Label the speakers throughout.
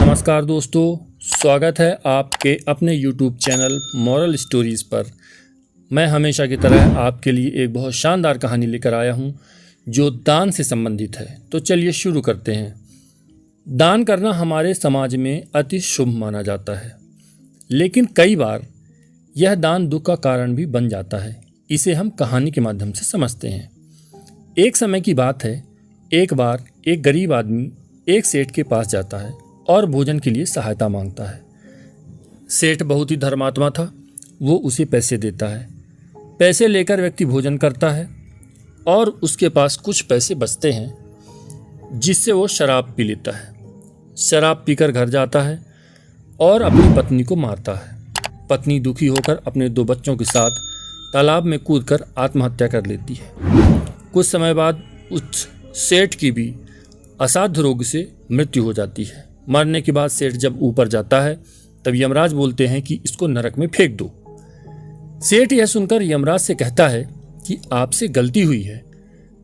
Speaker 1: नमस्कार दोस्तों, स्वागत है आपके अपने YouTube चैनल मॉरल स्टोरीज़ पर। मैं हमेशा की तरह आपके लिए एक बहुत शानदार कहानी लेकर आया हूं जो दान से संबंधित है। तो चलिए शुरू करते हैं। दान करना हमारे समाज में अति शुभ माना जाता है, लेकिन कई बार यह दान दुख का कारण भी बन जाता है। इसे हम कहानी के माध्यम से समझते हैं। एक समय की बात है, एक बार एक गरीब आदमी एक सेठ के पास जाता है और भोजन के लिए सहायता मांगता है। सेठ बहुत ही धर्मात्मा था, वो उसे पैसे देता है। पैसे लेकर व्यक्ति भोजन करता है और उसके पास कुछ पैसे बचते हैं, जिससे वो शराब पी लेता है। शराब पीकर घर जाता है और अपनी पत्नी को मारता है। पत्नी दुखी होकर अपने 2 बच्चों के साथ तालाब में कूदकर आत्महत्या कर लेती है। कुछ समय बाद उस सेठ की भी असाध्य रोग से मृत्यु हो जाती है। मरने के बाद सेठ जब ऊपर जाता है तब यमराज बोलते हैं कि इसको नरक में फेंक दो। सेठ यह सुनकर यमराज से कहता है कि आपसे गलती हुई है,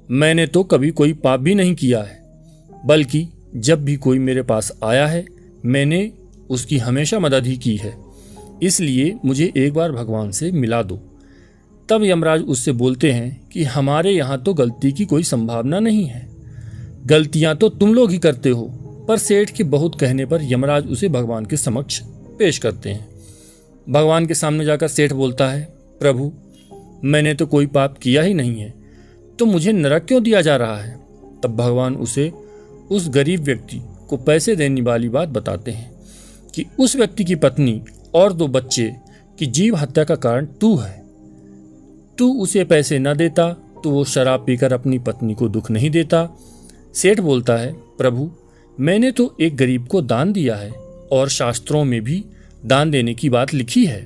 Speaker 1: मैंने तो कभी कोई पाप भी नहीं किया है, बल्कि जब भी कोई मेरे पास आया है मैंने उसकी हमेशा मदद ही की है, इसलिए मुझे एक बार भगवान से मिला दो। तब यमराज उससे बोलते हैं कि हमारे यहाँ तो गलती की कोई संभावना नहीं है, गलतियाँ तो तुम लोग ही करते हो। पर सेठ के बहुत कहने पर यमराज उसे भगवान के समक्ष पेश करते हैं। भगवान के सामने जाकर सेठ बोलता है, प्रभु मैंने तो कोई पाप किया ही नहीं है, तो मुझे नरक क्यों दिया जा रहा है। तब भगवान उसे उस गरीब व्यक्ति को पैसे देने वाली बात बताते हैं कि उस व्यक्ति की पत्नी और 2 बच्चे की जीव हत्या का कारण तू है। तू उसे पैसे न देता तो वो शराब पीकर अपनी पत्नी को दुख नहीं देता। सेठ बोलता है, प्रभु मैंने तो एक गरीब को दान दिया है और शास्त्रों में भी दान देने की बात लिखी है।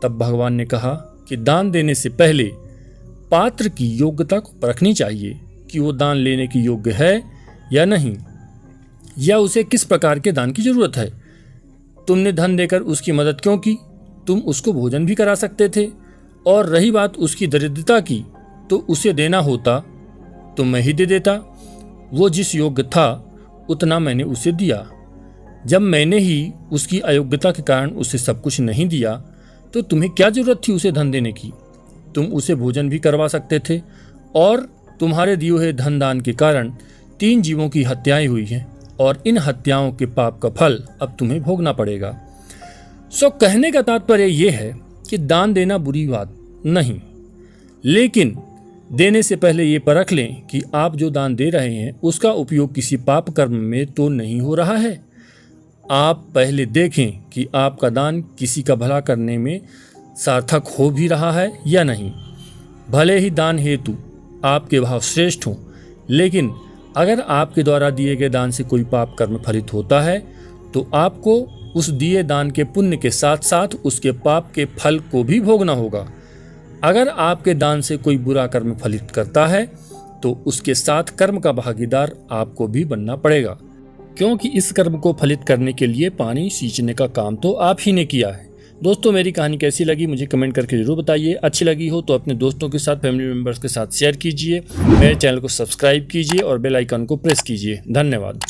Speaker 1: तब भगवान ने कहा कि दान देने से पहले पात्र की योग्यता को परखनी चाहिए कि वो दान लेने की योग्य है या नहीं, या उसे किस प्रकार के दान की जरूरत है। तुमने धन देकर उसकी मदद क्यों की? तुम उसको भोजन भी करा सकते थे। और रही बात उसकी दरिद्रता की, तो उसे देना होता तो मैं ही दे देता। वो जिस योग्य था उतना मैंने उसे दिया। जब मैंने ही उसकी अयोग्यता के कारण उसे सब कुछ नहीं दिया, तो तुम्हें क्या जरूरत थी उसे धन देने की? तुम उसे भोजन भी करवा सकते थे। और तुम्हारे दिए हुए धन दान के कारण 3 जीवों की हत्याएं हुई हैं और इन हत्याओं के पाप का फल अब तुम्हें भोगना पड़ेगा। सो कहने का तात्पर्य यह है कि दान देना बुरी बात नहीं, लेकिन देने से पहले ये परख लें कि आप जो दान दे रहे हैं उसका उपयोग किसी पाप कर्म में तो नहीं हो रहा है। आप पहले देखें कि आपका दान किसी का भला करने में सार्थक हो भी रहा है या नहीं। भले ही दान हेतु आपके भाव श्रेष्ठ हों, लेकिन अगर आपके द्वारा दिए गए दान से कोई पाप कर्म फलित होता है तो आपको उस दिए दान के पुण्य के साथ साथ उसके पाप के फल को भी भोगना होगा। अगर आपके दान से कोई बुरा कर्म फलित करता है तो उसके साथ कर्म का भागीदार आपको भी बनना पड़ेगा, क्योंकि इस कर्म को फलित करने के लिए पानी सींचने का काम तो आप ही ने किया है। दोस्तों, मेरी कहानी कैसी लगी मुझे कमेंट करके जरूर बताइए। अच्छी लगी हो तो अपने दोस्तों के साथ, फैमिली मेम्बर्स के साथ शेयर कीजिए। मेरे चैनल को सब्सक्राइब कीजिए और बेल आइकन को प्रेस कीजिए। धन्यवाद।